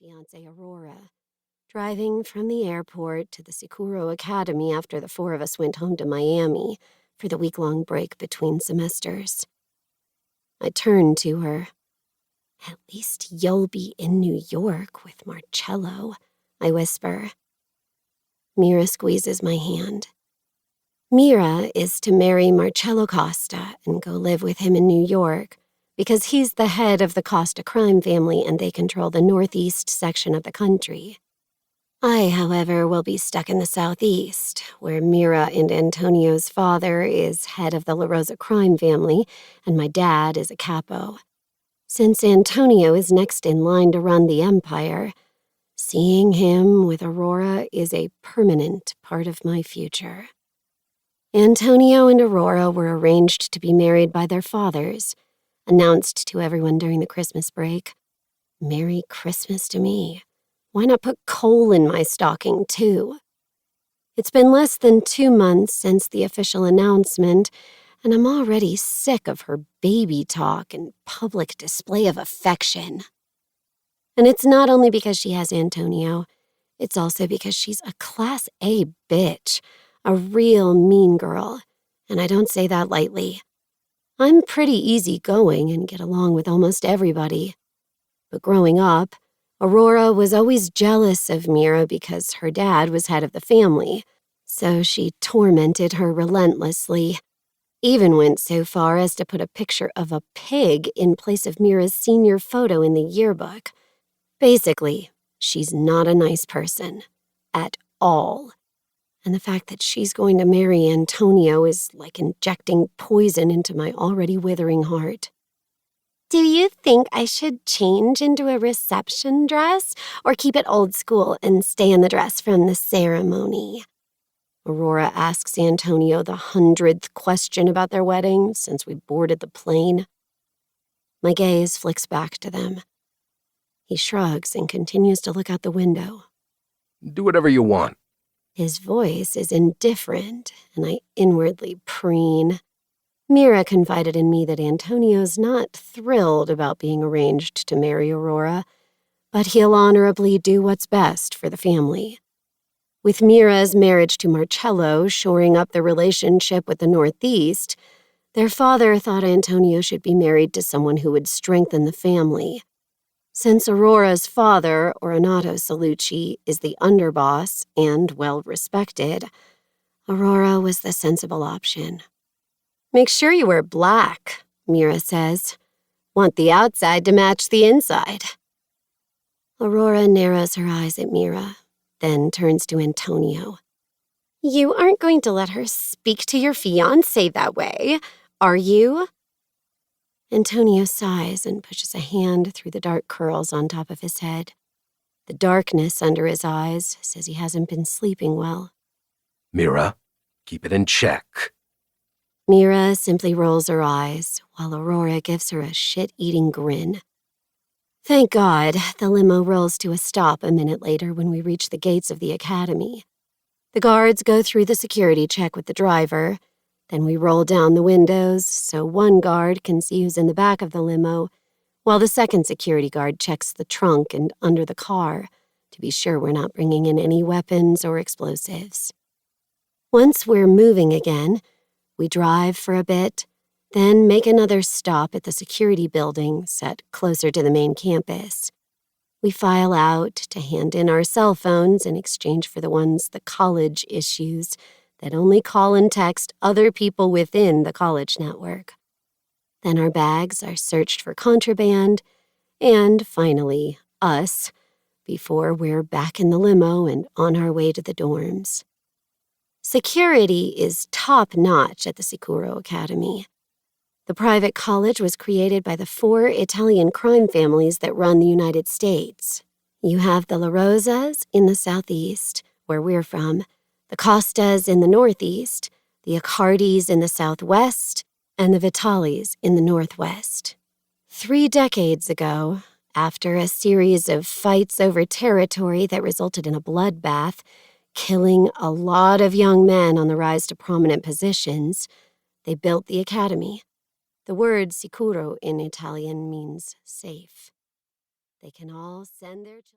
fiancée Aurora, driving from the airport to the Sicuro Academy after the four of us went home to Miami for the week-long break between semesters. I turned to her. "At least you'll be in New York with Marcello," I whisper. Mira squeezes my hand. Mira is to marry Marcello Costa and go live with him in New York because he's the head of the Costa crime family and they control the northeast section of the country. I, however, will be stuck in the southeast, where Mira and Antonio's father is head of the La Rosa crime family and my dad is a capo. Since Antonio is next in line to run the empire, seeing him with Aurora is a permanent part of my future. Antonio and Aurora were arranged to be married by their fathers, announced to everyone during the Christmas break. Merry Christmas to me. Why not put coal in my stocking, too? It's been less than 2 months since the official announcement, and I'm already sick of her baby talk and public display of affection. And it's not only because she has Antonio, it's also because she's a Class A bitch, a real mean girl, and I don't say that lightly. I'm pretty easygoing and get along with almost everybody. But growing up, Aurora was always jealous of Mira because her dad was head of the family, so she tormented her relentlessly. Even went so far as to put a picture of a pig in place of Mira's senior photo in the yearbook. Basically, she's not a nice person. At all. And the fact that she's going to marry Antonio is like injecting poison into my already withering heart. "Do you think I should change into a reception dress or keep it old school and stay in the dress from the ceremony?" Aurora asks Antonio the 100th question about their wedding since we boarded the plane. My gaze flicks back to them. He shrugs and continues to look out the window. "Do whatever you want." His voice is indifferent, and I inwardly preen. Mira confided in me that Antonio's not thrilled about being arranged to marry Aurora, but he'll honorably do what's best for the family. With Mira's marriage to Marcello shoring up the relationship with the Northeast, their father thought Antonio should be married to someone who would strengthen the family. Since Aurora's father, Aurora Salucci, is the underboss and well-respected, Aurora was the sensible option. "Make sure you wear black," Mira says. "Want the outside to match the inside." Aurora narrows her eyes at Mira, then turns to Antonio. "You aren't going to let her speak to your fiancé that way, are you?" Antonio sighs and pushes a hand through the dark curls on top of his head. The darkness under his eyes says he hasn't been sleeping well. "Mira, keep it in check." Mira simply rolls her eyes, while Aurora gives her a shit-eating grin. Thank God, the limo rolls to a stop a minute later when we reach the gates of the academy. The guards go through the security check with the driver. Then we roll down the windows so one guard can see who's in the back of the limo, while the second security guard checks the trunk and under the car to be sure we're not bringing in any weapons or explosives. Once we're moving again, we drive for a bit, then make another stop at the security building set closer to the main campus. We file out to hand in our cell phones in exchange for the ones the college issues that only call and text other people within the college network. Then our bags are searched for contraband, and finally, us, before we're back in the limo and on our way to the dorms. Security is top-notch at the Sicuro Academy. The private college was created by the 4 Italian crime families that run the United States. You have the La Rosas in the southeast, where we're from, the Costas in the northeast, the Accardis in the southwest, and the Vitalis in the northwest. 3 decades ago, after a series of fights over territory that resulted in a bloodbath, killing a lot of young men on the rise to prominent positions, they built the academy. The word sicuro in Italian means safe. They can all send their children.